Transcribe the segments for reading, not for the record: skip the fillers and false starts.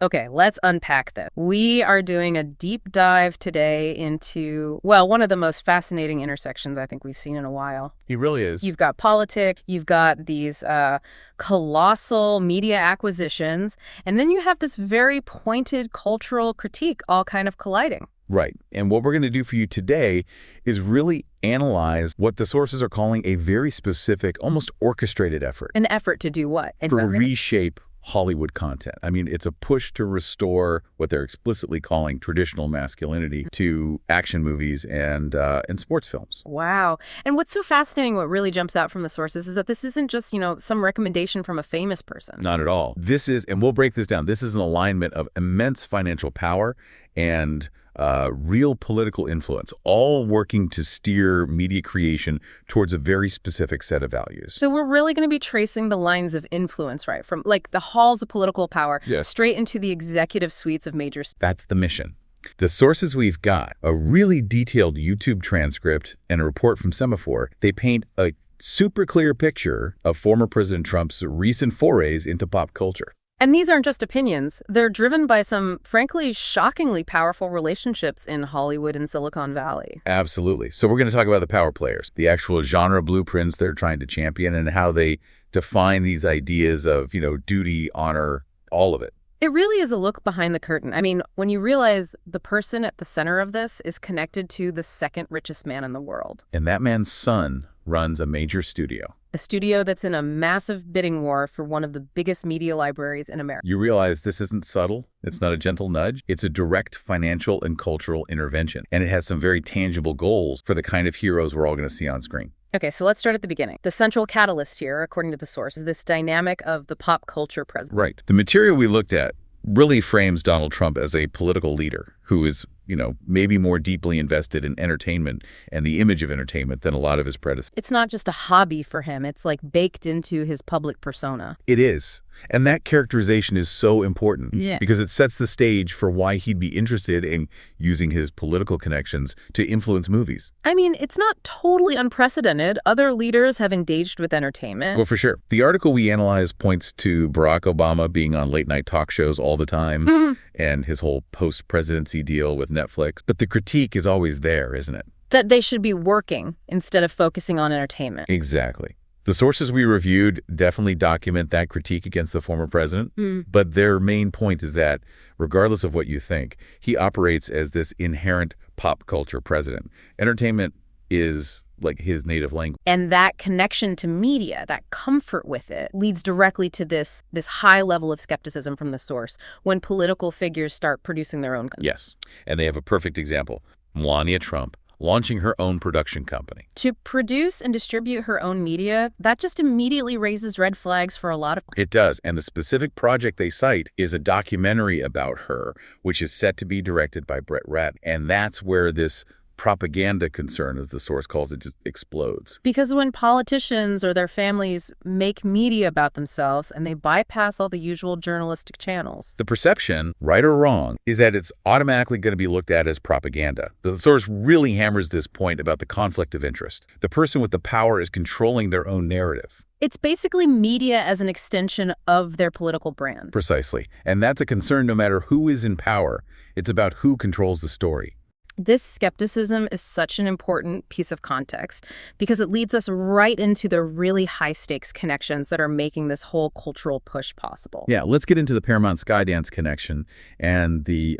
Okay, let's unpack this. We are doing a deep dive today into, well, one of the most fascinating intersections I think we've seen in a while. He really is. You've got politics, you've got these colossal media acquisitions, and then you have this very pointed cultural critique all kind of colliding. Right. And what we're going to do for you today is really analyze what the sources are calling a very specific, almost orchestrated effort. An effort to do what? To reshape Hollywood content. I mean, it's a push to restore what they're explicitly calling traditional masculinity to action movies and sports films. Wow. And what's so fascinating, what really jumps out from the sources is that this isn't just, some recommendation from a famous person. Not at all. This is, and we'll break this down, this is an alignment of immense financial power and real political influence, all working to steer media creation towards a very specific set of values. So we're really going to be tracing the lines of influence, right? From like the halls of political power straight into the executive suites of major... That's the mission. The sources we've got, a really detailed YouTube transcript and a report from Semaphore, they paint a super clear picture of former President Trump's recent forays into pop culture. And these aren't just opinions. They're driven by some, frankly, shockingly powerful relationships in Hollywood and Silicon Valley. Absolutely. So we're going to talk about the power players, the actual genre blueprints they're trying to champion, and how they define these ideas of, duty, honor, all of it. It really is a look behind the curtain. I mean, when you realize the person at the center of this is connected to the second richest man in the world. And that man's son runs a major studio. A studio that's in a massive bidding war for one of the biggest media libraries in America. You realize this isn't subtle. It's not a gentle nudge. It's a direct financial and cultural intervention. And it has some very tangible goals for the kind of heroes we're all going to see on screen. Okay, so let's start at the beginning. The central catalyst here, according to the source, is this dynamic of the pop culture president. Right. The material we looked at really frames Donald Trump as a political leader who is, maybe more deeply invested in entertainment and the image of entertainment than a lot of his predecessors. It's not just a hobby for him. It's like baked into his public persona. It is. And that characterization is so important because it sets the stage for why he'd be interested in using his political connections to influence movies. I mean, it's not totally unprecedented. Other leaders have engaged with entertainment. Well, for sure. The article we analyzed points to Barack Obama being on late-night talk shows all the time and his whole post-presidency deal with Netflix. But the critique is always there, isn't it? That they should be working instead of focusing on entertainment. Exactly. The sources we reviewed definitely document that critique against the former president, but their main point is that, regardless of what you think, he operates as this inherent pop culture president. Entertainment is like his native language. And that connection to media, that comfort with it, leads directly to this high level of skepticism from the source when political figures start producing their own content. Yes, and they have a perfect example. Melania Trump launching her own production company. To produce and distribute her own media, that just immediately raises red flags for a lot of... It does, and the specific project they cite is a documentary about her, which is set to be directed by Brett Ratner. And that's where this propaganda concern, as the source calls it, just explodes. Because when politicians or their families make media about themselves and they bypass all the usual journalistic channels, the perception, right or wrong, is that it's automatically going to be looked at as propaganda. The source really hammers this point about the conflict of interest. The person with the power is controlling their own narrative. It's basically media as an extension of their political brand. Precisely. And that's a concern no matter who is in power. It's about who controls the story. This skepticism is such an important piece of context because it leads us right into the really high-stakes connections that are making this whole cultural push possible. Yeah, let's get into the Paramount Skydance connection and the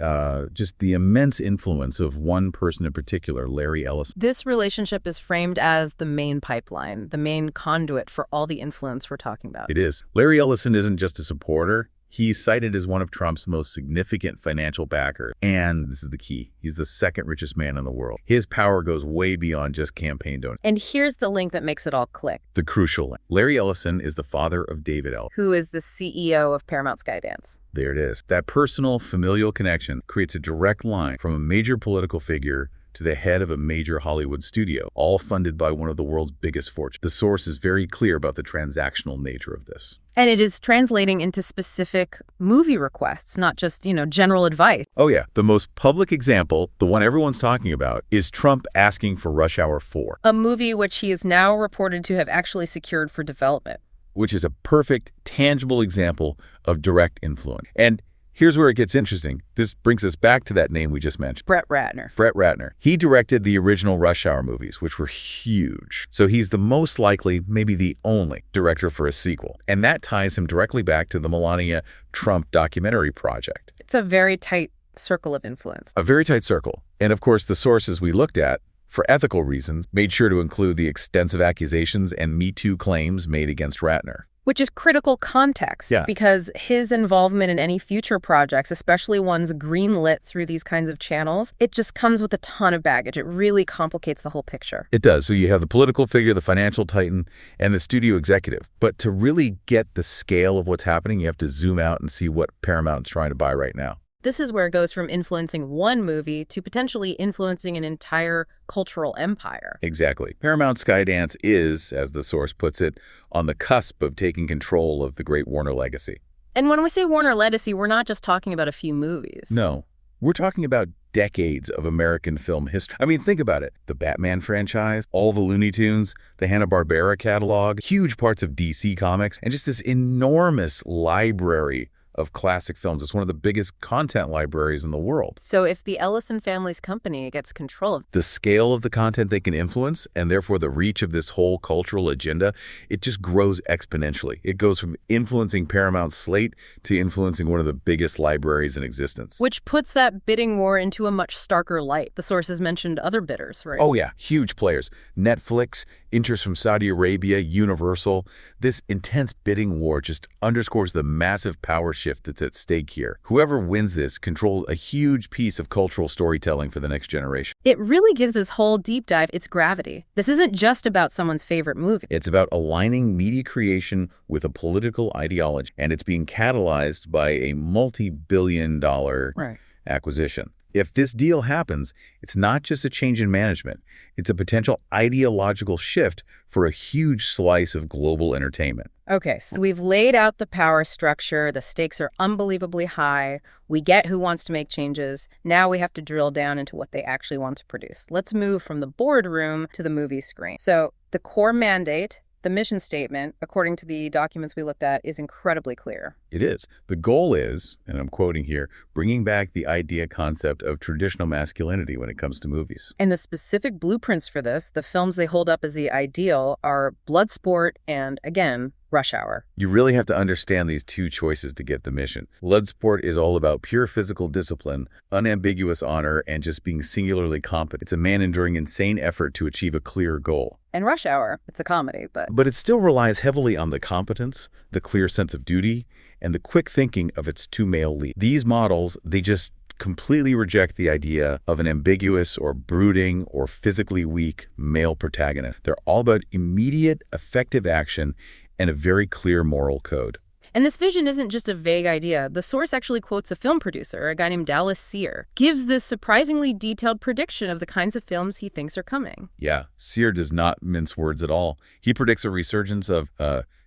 just the immense influence of one person in particular, Larry Ellison. This relationship is framed as the main pipeline, the main conduit for all the influence we're talking about. It is. Larry Ellison isn't just a supporter. He's cited as one of Trump's most significant financial backers. And this is the key. He's the second richest man in the world. His power goes way beyond just campaign donations. And here's the link that makes it all click. The crucial link. Larry Ellison is the father of David Ellison, who is the CEO of Paramount Skydance. There it is. That personal, familial connection creates a direct line from a major political figure to the head of a major Hollywood studio, all funded by one of the world's biggest fortunes. The source is very clear about the transactional nature of this. And it is translating into specific movie requests, not just, general advice. Oh, yeah. The most public example, the one everyone's talking about, is Trump asking for Rush Hour 4. A movie which he is now reported to have actually secured for development. Which is a perfect, tangible example of direct influence. And Here's where it gets interesting. This brings us back to that name we just mentioned. Brett Ratner. Brett Ratner. He directed the original Rush Hour movies, which were huge. So he's the most likely, maybe the only, director for a sequel. And that ties him directly back to the Melania Trump documentary project. It's a very tight circle of influence. A very tight circle. And of course, the sources we looked at, for ethical reasons, made sure to include the extensive accusations and Me Too claims made against Ratner. Which is critical context, because his involvement in any future projects, especially ones greenlit through these kinds of channels, it just comes with a ton of baggage. It really complicates the whole picture. It does. So you have the political figure, the financial titan, and the studio executive. But to really get the scale of what's happening, you have to zoom out and see what Paramount's trying to buy right now. This is where it goes from influencing one movie to potentially influencing an entire cultural empire. Exactly. Paramount Skydance is, as the source puts it, on the cusp of taking control of the great Warner legacy. And when we say Warner legacy, we're not just talking about a few movies. No. We're talking about decades of American film history. I mean, think about it. The Batman franchise, all the Looney Tunes, the Hanna-Barbera catalog, huge parts of DC Comics, and just this enormous library of classic films. It's one of the biggest content libraries in the world. So if the Ellison family's company gets control of the scale of the content they can influence, and therefore the reach of this whole cultural agenda, it just grows exponentially. It goes from influencing Paramount's slate to influencing one of the biggest libraries in existence. Which puts that bidding war into a much starker light. The sources mentioned other bidders, right? Oh yeah, huge players. Netflix, interest from Saudi Arabia, Universal. This intense bidding war just underscores the massive power shift that's at stake here. Whoever wins this controls a huge piece of cultural storytelling for the next generation. It really gives this whole deep dive its gravity. This isn't just about someone's favorite movie. It's about aligning media creation with a political ideology, and it's being catalyzed by a multi-billion-dollar acquisition. If this deal happens, it's not just a change in management. It's a potential ideological shift for a huge slice of global entertainment. Okay, so we've laid out the power structure. The stakes are unbelievably high. We get who wants to make changes. Now we have to drill down into what they actually want to produce. Let's move from the boardroom to the movie screen. So the core mandate, the mission statement, according to the documents we looked at, is incredibly clear. It is. The goal is, and I'm quoting here, bringing back the idea concept of traditional masculinity when it comes to movies. And the specific blueprints for this, the films they hold up as the ideal, are Bloodsport and, again, Rush Hour. You really have to understand these two choices to get the mission. Bloodsport is all about pure physical discipline, unambiguous honor, and just being singularly competent. It's a man enduring insane effort to achieve a clear goal. And Rush Hour, it's a comedy, but it still relies heavily on the competence, the clear sense of duty, and the quick thinking of its two male leads. These models, they just completely reject the idea of an ambiguous or brooding or physically weak male protagonist. They're all about immediate, effective action and a very clear moral code. And this vision isn't just a vague idea. The source actually quotes a film producer, a guy named Dallas Sear, gives this surprisingly detailed prediction of the kinds of films he thinks are coming. Yeah, Sear does not mince words at all. He predicts a resurgence of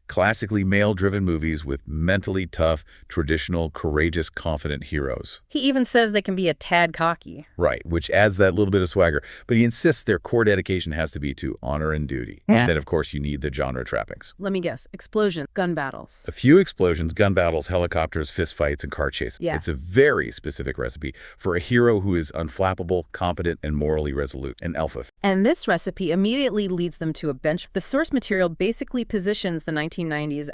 classically male-driven movies with mentally tough, traditional, courageous, confident heroes. He even says they can be a tad cocky. Right, which adds that little bit of swagger. But he insists their core dedication has to be to honor and duty. And then, of course, you need the genre trappings. Let me guess. Explosion, gun battles. A few explosions, gun battles, helicopters, fistfights, and car chases. Yeah. It's a very specific recipe for a hero who is unflappable, competent, and morally resolute. An alpha. And this recipe immediately leads them to a bench. The source material basically positions the 1990s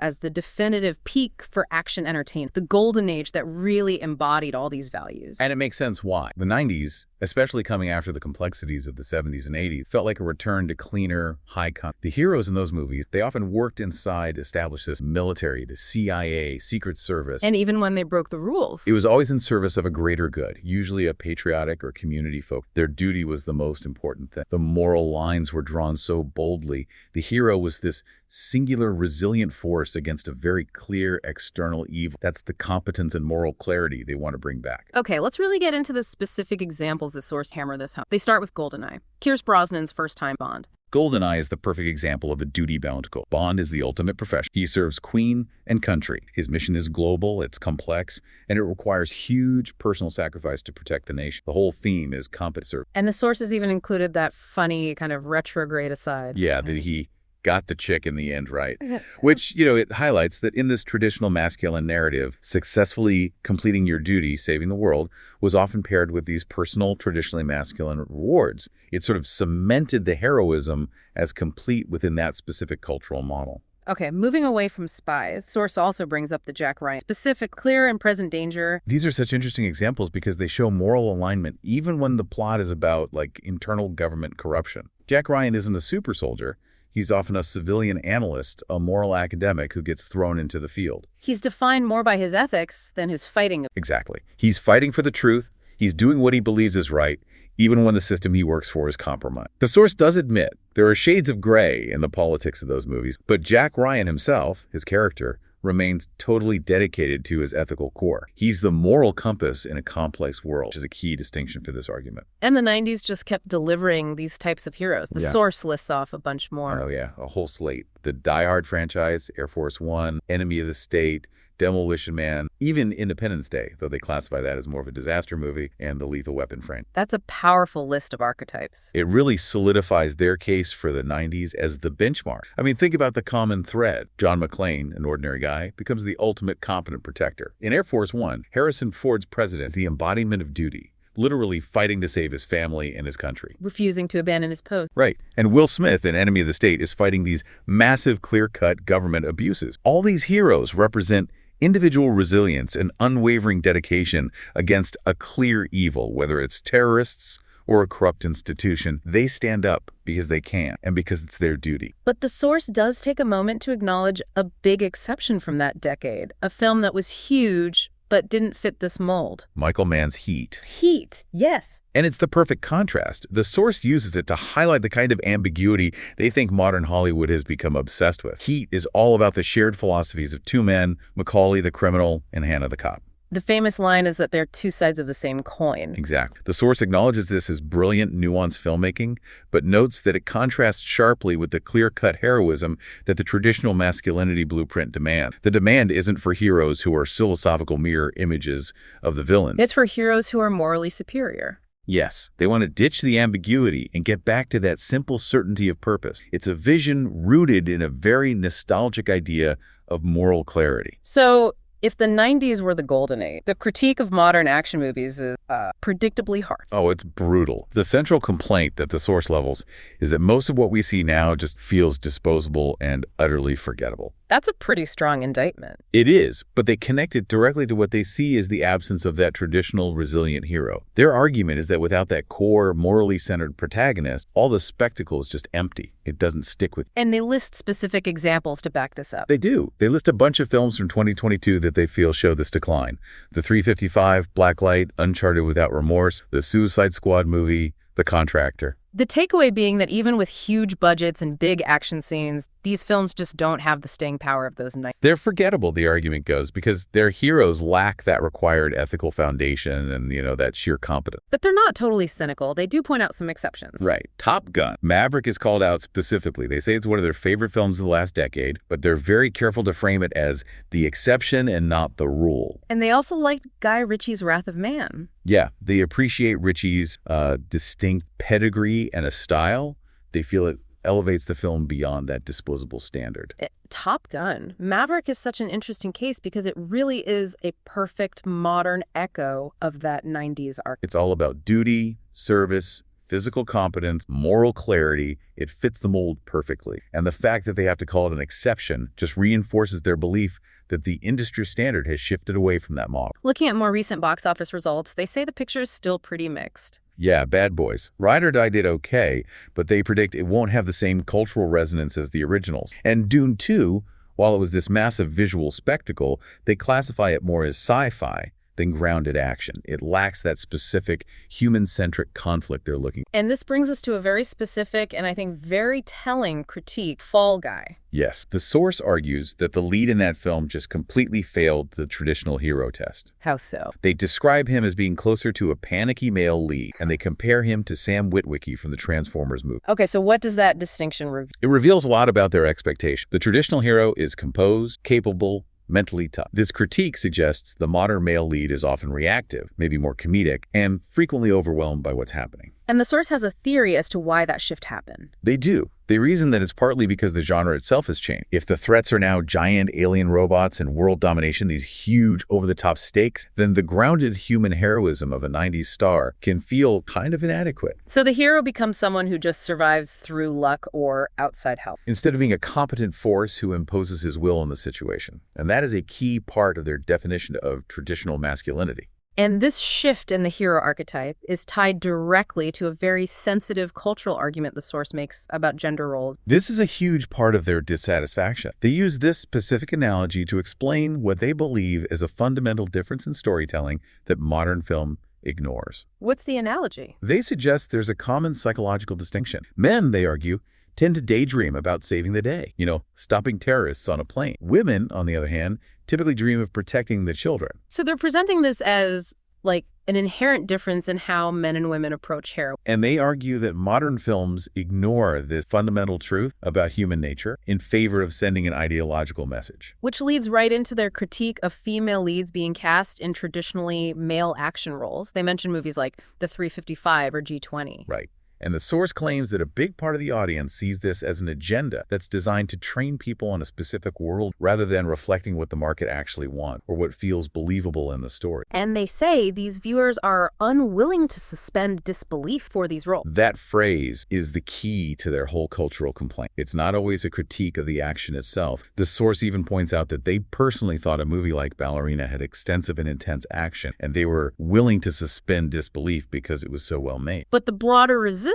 as the definitive peak for action entertainment, the golden age that really embodied all these values. And it makes sense why. The 90s, especially coming after the complexities of the 70s and 80s, felt like a return to cleaner, high-content. The heroes in those movies, they often worked inside established this military, the CIA, Secret Service. And even when they broke the rules, it was always in service of a greater good, usually a patriotic or community folk. Their duty was the most important thing. The moral lines were drawn so boldly. The hero was this singular, resilient force against a very clear external evil. That's the competence and moral clarity they want to bring back. Okay, let's really get into the specific examples the source hammer this home. They start with GoldenEye, Pierce Brosnan's first-time Bond. GoldenEye is the perfect example of a duty-bound goal. Bond is the ultimate professional. He serves queen and country. His mission is global, it's complex, and it requires huge personal sacrifice to protect the nation. The whole theme is competent service. And the sources even included that funny kind of retrograde aside. Yeah, that he got the chick in the end, right? Which, it highlights that in this traditional masculine narrative, successfully completing your duty, saving the world, was often paired with these personal, traditionally masculine rewards. It sort of cemented the heroism as complete within that specific cultural model. Okay, moving away from spies, source also brings up the Jack Ryan specific, clear and present danger. These are such interesting examples because they show moral alignment even when the plot is about, internal government corruption. Jack Ryan isn't a super soldier. He's often a civilian analyst, a moral academic who gets thrown into the field. He's defined more by his ethics than his fighting. Exactly. He's fighting for the truth. He's doing what he believes is right, even when the system he works for is compromised. The source does admit there are shades of gray in the politics of those movies, but Jack Ryan himself, his character, remains totally dedicated to his ethical core. He's the moral compass in a complex world, which is a key distinction for this argument. And the 90s just kept delivering these types of heroes. The source lists off a bunch more. Oh, yeah, a whole slate. The Die Hard franchise, Air Force One, Enemy of the State, Demolition Man, even Independence Day, though they classify that as more of a disaster movie, and the Lethal Weapon franchise. That's a powerful list of archetypes. It really solidifies their case for the 90s as the benchmark. I mean, think about the common thread. John McClane, an ordinary guy, becomes the ultimate competent protector. In Air Force One, Harrison Ford's president is the embodiment of duty, literally fighting to save his family and his country. Refusing to abandon his post. Right. And Will Smith, in Enemy of the State, is fighting these massive, clear-cut government abuses. All these heroes represent individual resilience and unwavering dedication against a clear evil, whether it's terrorists or a corrupt institution. They stand up because they can and because it's their duty. But the source does take a moment to acknowledge a big exception from that decade, a film that was huge but didn't fit this mold. Michael Mann's Heat. Heat, yes. And it's the perfect contrast. The source uses it to highlight the kind of ambiguity they think modern Hollywood has become obsessed with. Heat is all about the shared philosophies of two men, Macaulay the criminal and Hannah the cop. The famous line is that they're two sides of the same coin. Exactly. The source acknowledges this as brilliant, nuanced filmmaking, but notes that it contrasts sharply with the clear-cut heroism that the traditional masculinity blueprint demands. The demand isn't for heroes who are philosophical mirror images of the villains. It's for heroes who are morally superior. Yes, they want to ditch the ambiguity and get back to that simple certainty of purpose. It's a vision rooted in a very nostalgic idea of moral clarity. So, if the 90s were the golden age, the critique of modern action movies is predictably harsh. Oh, it's brutal. The central complaint that the source levels is that most of what we see now just feels disposable and utterly forgettable. That's a pretty strong indictment. It is, but they connect it directly to what they see as the absence of that traditional resilient hero. Their argument is that without that core, morally centered protagonist, all the spectacle is just empty. It doesn't stick with you. And they list specific examples to back this up. They do. They list a bunch of films from 2022 that they feel show this decline. The 355, Blacklight, Uncharted Without Remorse, the Suicide Squad movie, The Contractor. The takeaway being that even with huge budgets and big action scenes, these films just don't have the staying power of those nights. They're forgettable, the argument goes, because their heroes lack that required ethical foundation and, that sheer competence. But they're not totally cynical. They do point out some exceptions. Right. Top Gun. Maverick is called out specifically. They say it's one of their favorite films of the last decade, but they're very careful to frame it as the exception and not the rule. And they also liked Guy Ritchie's Wrath of Man. Yeah, they appreciate Ritchie's distinct pedigree and a style. They feel it elevates the film beyond that disposable standard. Top Gun. Maverick is such an interesting case because it really is a perfect modern echo of that 90s arc. It's all about duty, service, physical competence, moral clarity. It fits the mold perfectly. And the fact that they have to call it an exception just reinforces their belief that the industry standard has shifted away from that model. Looking at more recent box office results, they say the picture is still pretty mixed. Yeah, Bad Boys. Ride or Die did okay, but they predict it won't have the same cultural resonance as the originals. And Dune 2, while it was this massive visual spectacle, they classify it more as sci-fi than grounded action. It lacks that specific human-centric conflict they're looking for. And this brings us to a very specific and I think very telling critique, Fall Guy. Yes, the source argues that the lead in that film just completely failed the traditional hero test. How so? They describe him as being closer to a panicky male lead, and they compare him to Sam Witwicky from the Transformers movie. Okay, so what does that distinction reveal? It reveals a lot about their expectation. The traditional hero is composed, capable, mentally tough. This critique suggests the modern male lead is often reactive, maybe more comedic, and frequently overwhelmed by what's happening. And the source has a theory as to why that shift happened. They do. They reason that it's partly because the genre itself has changed. If the threats are now giant alien robots and world domination, these huge over-the-top stakes, then the grounded human heroism of a 90s star can feel kind of inadequate. So the hero becomes someone who just survives through luck or outside help, Instead of being a competent force who imposes his will on the situation. And that is a key part of their definition of traditional masculinity. And this shift in the hero archetype is tied directly to a very sensitive cultural argument the source makes about gender roles. This is a huge part of their dissatisfaction. They use this specific analogy to explain what they believe is a fundamental difference in storytelling that modern film ignores. What's the analogy? They suggest there's a common psychological distinction. Men, they argue, tend to daydream about saving the day, stopping terrorists on a plane. Women, on the other hand, typically dream of protecting the children. So they're presenting this as like an inherent difference in how men and women approach heroism. And they argue that modern films ignore this fundamental truth about human nature in favor of sending an ideological message. Which leads right into their critique of female leads being cast in traditionally male action roles. They mention movies like The 355 or G20. Right. And the source claims that a big part of the audience sees this as an agenda that's designed to train people on a specific world rather than reflecting what the market actually wants or what feels believable in the story. And they say these viewers are unwilling to suspend disbelief for these roles. That phrase is the key to their whole cultural complaint. It's not always a critique of the action itself. The source even points out that they personally thought a movie like Ballerina had extensive and intense action, and they were willing to suspend disbelief because it was so well made. But the broader resistance,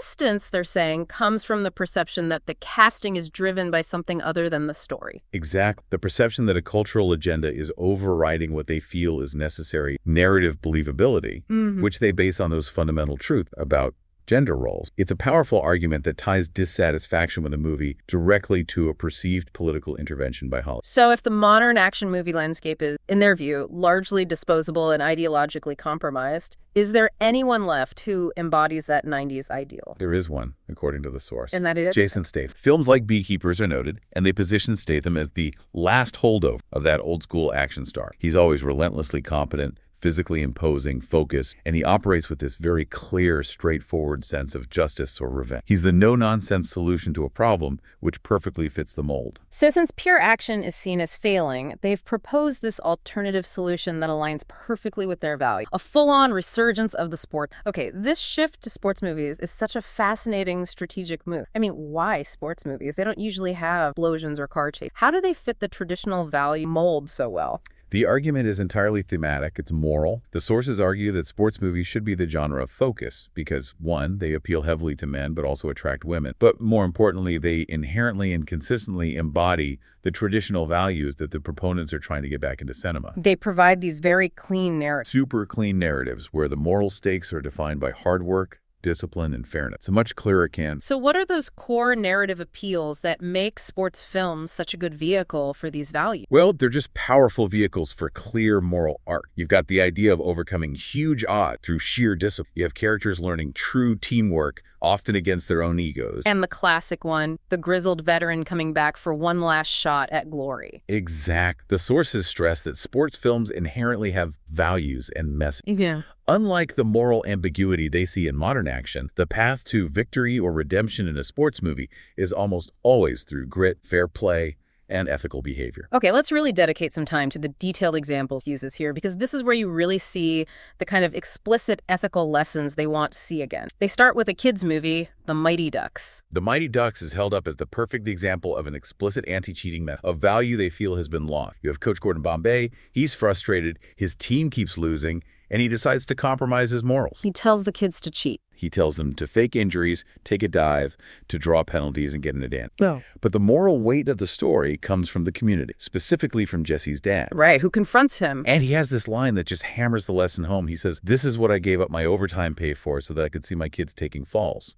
they're saying, comes from the perception that the casting is driven by something other than the story. Exactly. The perception that a cultural agenda is overriding what they feel is necessary narrative believability, which they base on those fundamental truths about gender roles. It's a powerful argument that ties dissatisfaction with a movie directly to a perceived political intervention by Hollywood. So if the modern action movie landscape is, in their view, largely disposable and ideologically compromised, is there anyone left who embodies that 90s ideal? There is one, according to the source. And that is? Jason Statham. Films like Beekeepers are noted, and they position Statham as the last holdover of that old-school action star. He's always relentlessly competent, physically imposing, focused, and he operates with this very clear, straightforward sense of justice or revenge. He's the no-nonsense solution to a problem, which perfectly fits the mold. So since pure action is seen as failing, they've proposed this alternative solution that aligns perfectly with their value. A full-on resurgence of the sport. Okay, this shift to sports movies is such a fascinating strategic move. I mean, why sports movies? They don't usually have explosions or car chase. How do they fit the traditional value mold so well? The argument is entirely thematic. It's moral. The sources argue that sports movies should be the genre of focus because, one, they appeal heavily to men but also attract women. But more importantly, they inherently and consistently embody the traditional values that the proponents are trying to get back into cinema. They provide these very clean narratives. Super clean narratives where the moral stakes are defined by hard work, discipline, and fairness. It's a much clearer can. So what are those core narrative appeals that make sports films such a good vehicle for these values? Well, they're just powerful vehicles for clear moral arc. You've got the idea of overcoming huge odds through sheer discipline. You have characters learning true teamwork, often against their own egos. And the classic one, the grizzled veteran coming back for one last shot at glory. Exact. The sources stress that sports films inherently have values and message. Yeah. Unlike the moral ambiguity they see in modern action, the path to victory or redemption in a sports movie is almost always through grit, fair play, and ethical behavior. Okay, let's really dedicate some time to the detailed examples uses here, because this is where you really see the kind of explicit ethical lessons they want to see again. They start with a kids' movie, The Mighty Ducks. The Mighty Ducks is held up as the perfect example of an explicit anti-cheating method, a value they feel has been lost. You have Coach Gordon Bombay. He's frustrated. His team keeps losing, and he decides to compromise his morals. He tells the kids to cheat. He tells them to fake injuries, take a dive, to draw penalties, and get in a dance. No. But the moral weight of the story comes from the community, specifically from Jesse's dad. Right, who confronts him. And he has this line that just hammers the lesson home. He says, "This is what I gave up my overtime pay for so that I could see my kids taking falls."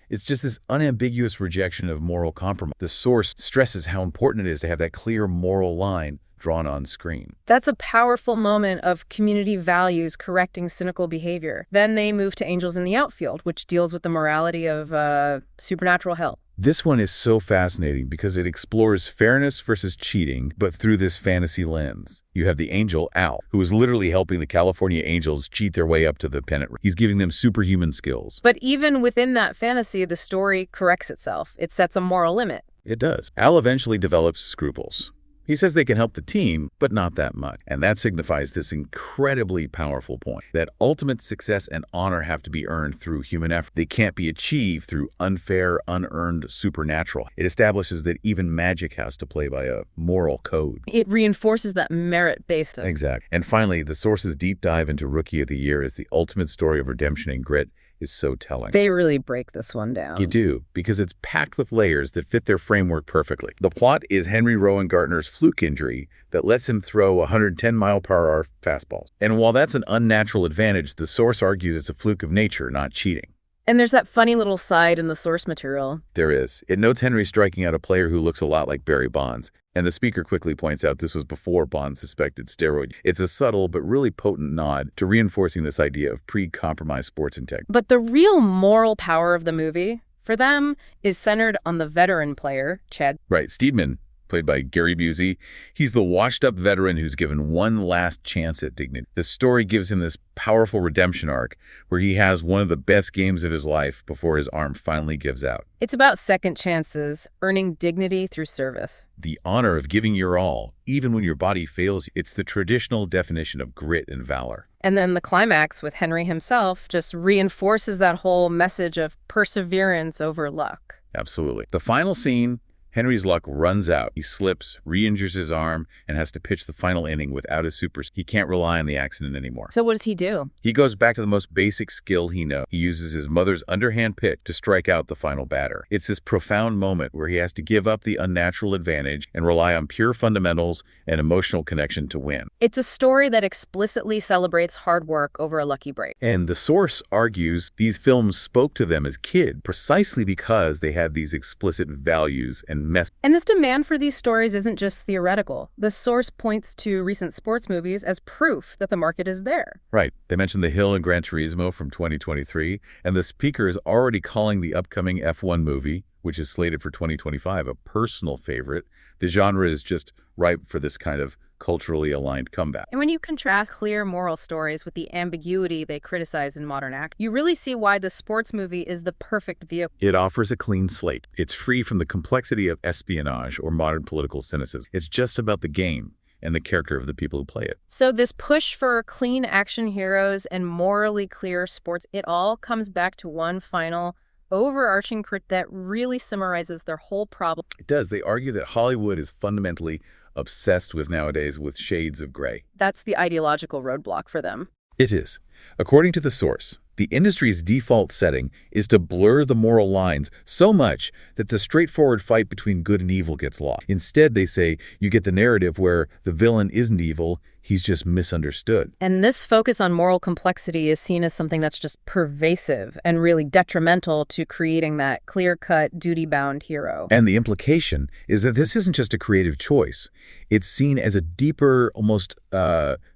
It's just this unambiguous rejection of moral compromise. The source stresses how important it is to have that clear moral line drawn on screen. That's a powerful moment of community values correcting cynical behavior. Then they move to Angels in the Outfield, which deals with the morality of supernatural help. This one is so fascinating because it explores fairness versus cheating, but through this fantasy lens. You have the angel, Al, who is literally helping the California Angels cheat their way up to the pennant. He's giving them superhuman skills. But even within that fantasy, the story corrects itself. It sets a moral limit. It does. Al eventually develops scruples. He says they can help the team, but not that much. And that signifies this incredibly powerful point, that ultimate success and honor have to be earned through human effort. They can't be achieved through unfair, unearned supernatural. It establishes that even magic has to play by a moral code. It reinforces that merit-based. Exactly. And finally, the source's deep dive into Rookie of the Year as the ultimate story of redemption and grit is so telling. They really break this one down. You do, because it's packed with layers that fit their framework perfectly. The plot is Henry Rowan Gardner's fluke injury that lets him throw 110-mile-per-hour fastballs. And while that's an unnatural advantage, the source argues it's a fluke of nature, not cheating. And there's that funny little side in the source material. There is. It notes Henry striking out a player who looks a lot like Barry Bonds, and the speaker quickly points out this was before Bonds suspected steroid. It's a subtle but really potent nod to reinforcing this idea of pre-compromised sports integrity. But the real moral power of the movie, for them, is centered on the veteran player, Chad. Right, Steedman, played by Gary Busey. He's the washed-up veteran who's given one last chance at dignity. The story gives him this powerful redemption arc where he has one of the best games of his life before his arm finally gives out. It's about second chances, earning dignity through service. The honor of giving your all, even when your body fails you. It's the traditional definition of grit and valor. And then the climax with Henry himself just reinforces that whole message of perseverance over luck. Absolutely. The final scene, Henry's luck runs out. He slips, re-injures his arm, and has to pitch the final inning without his super. He can't rely on the accident anymore. So what does he do? He goes back to the most basic skill he knows. He uses his mother's underhand pitch to strike out the final batter. It's this profound moment where he has to give up the unnatural advantage and rely on pure fundamentals and emotional connection to win. It's a story that explicitly celebrates hard work over a lucky break. And the source argues these films spoke to them as kids precisely because they had these explicit values and And this demand for these stories isn't just theoretical. The source points to recent sports movies as proof that the market is there. Right. They mentioned The Hill and Gran Turismo from 2023, and the speaker is already calling the upcoming F1 movie, which is slated for 2025, a personal favorite. The genre is just ripe for this kind of culturally aligned comeback. And when you contrast clear moral stories with the ambiguity they criticize in modern act, you really see why the sports movie is the perfect vehicle. It offers a clean slate. It's free from the complexity of espionage or modern political cynicism. It's just about the game and the character of the people who play it. So this push for clean action heroes and morally clear sports, it all comes back to one final overarching crit that really summarizes their whole problem. It does. They argue that Hollywood is fundamentally obsessed with nowadays with shades of gray. That's the ideological roadblock for them. It is. According to the source, the industry's default setting is to blur the moral lines so much that the straightforward fight between good and evil gets lost. Instead, they say you get the narrative where the villain isn't evil, he's just misunderstood. And this focus on moral complexity is seen as something that's just pervasive and really detrimental to creating that clear-cut, duty-bound hero. And the implication is that this isn't just a creative choice. It's seen as a deeper, almost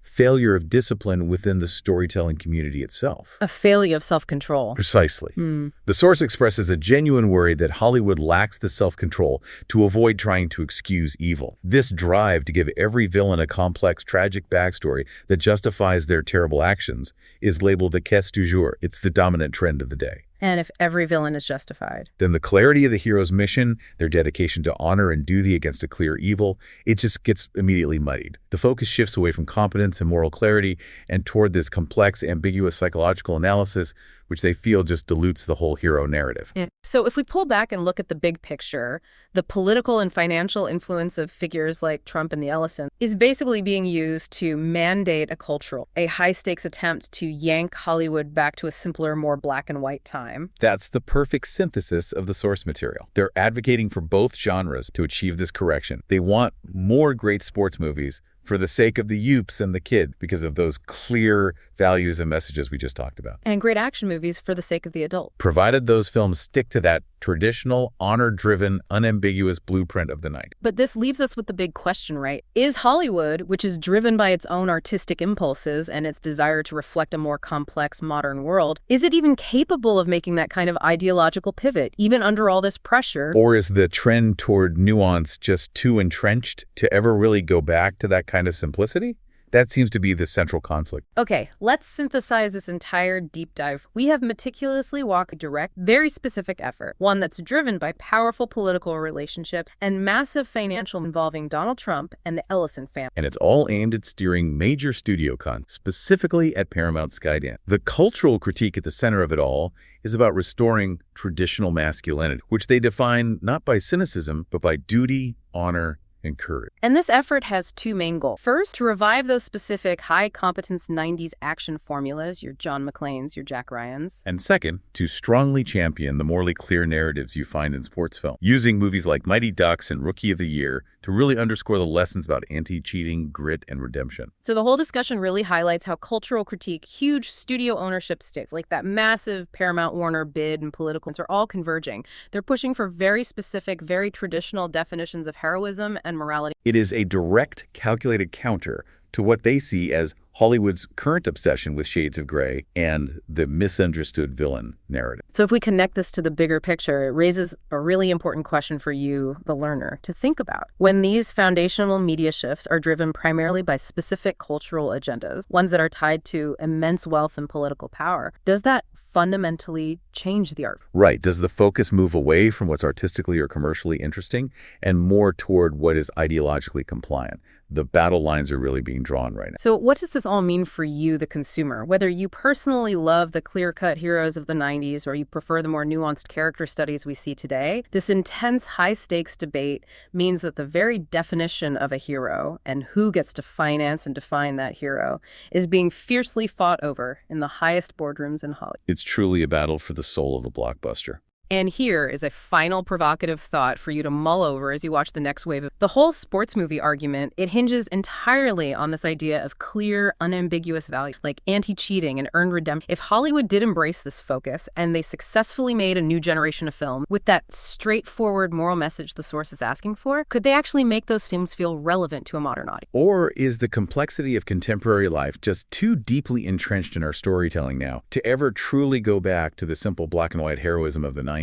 failure of discipline within the storytelling community itself. A failure of self-control. Precisely. The source expresses a genuine worry that Hollywood lacks the self-control to avoid trying to excuse evil. This drive to give every villain a complex, tragic backstory that justifies their terrible actions is labeled the quête du jour. It's the dominant trend of the day. And if every villain is justified, then the clarity of the hero's mission, their dedication to honor and duty against a clear evil, it just gets immediately muddied. The focus shifts away from competence and moral clarity and toward this complex, ambiguous psychological analysis, which they feel just dilutes the whole hero narrative. Yeah. So if we pull back and look at the big picture, the political and financial influence of figures like Trump and the Ellison is basically being used to mandate a high-stakes attempt to yank Hollywood back to a simpler, more black and white time. That's the perfect synthesis of the source material. They're advocating for both genres to achieve this correction. They want more great sports movies for the sake of the youths and the kid because of those clear values and messages we just talked about. And great action movies for the sake of the adult. Provided those films stick to that traditional, honor-driven, unambiguous blueprint of the night. But this leaves us with the big question, right? Is Hollywood, which is driven by its own artistic impulses and its desire to reflect a more complex modern world, is it even capable of making that kind of ideological pivot, even under all this pressure? Or is the trend toward nuance just too entrenched to ever really go back to that kind of simplicity? That seems to be the central conflict. Okay, let's synthesize this entire deep dive. We have meticulously walked a direct, very specific effort, one that's driven by powerful political relationships and massive financial involving Donald Trump and the Ellison family. And it's all aimed at steering major studio specifically at Paramount Skydance. The cultural critique at the center of it all is about restoring traditional masculinity, which they define not by cynicism, but by duty, honor, and courage. And this effort has two main goals. First, to revive those specific high-competence 90s action formulas, your John McClanes, your Jack Ryans. And second, to strongly champion the morally clear narratives you find in sports film, using movies like Mighty Ducks and Rookie of the Year to really underscore the lessons about anti-cheating, grit, and redemption. So the whole discussion really highlights how cultural critique, huge studio ownership stakes, like that massive Paramount Warner bid and political, are all converging. They're pushing for very specific, very traditional definitions of heroism and morality. It is a direct, calculated counter to what they see as Hollywood's current obsession with shades of gray and the misunderstood villain narrative. So if we connect this to the bigger picture, it raises a really important question for you, the learner, to think about. When these foundational media shifts are driven primarily by specific cultural agendas, ones that are tied to immense wealth and political power, does that fundamentally change the art? Right. Does the focus move away from what's artistically or commercially interesting and more toward what is ideologically compliant? The battle lines are really being drawn right now. So what does this all mean for you, the consumer? Whether you personally love the clear-cut heroes of the 90s or you prefer the more nuanced character studies we see today, this intense high-stakes debate means that the very definition of a hero and who gets to finance and define that hero is being fiercely fought over in the highest boardrooms in Hollywood. It's truly a battle for the soul of the blockbuster. And here is a final provocative thought for you to mull over as you watch the next wave. The whole sports movie argument, it hinges entirely on this idea of clear, unambiguous value, like anti-cheating and earned redemption. If Hollywood did embrace this focus and they successfully made a new generation of film with that straightforward moral message the source is asking for, could they actually make those films feel relevant to a modern audience? Or is the complexity of contemporary life just too deeply entrenched in our storytelling now to ever truly go back to the simple black and white heroism of the 90s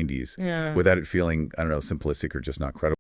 without it feeling, I don't know, simplistic or just not credible?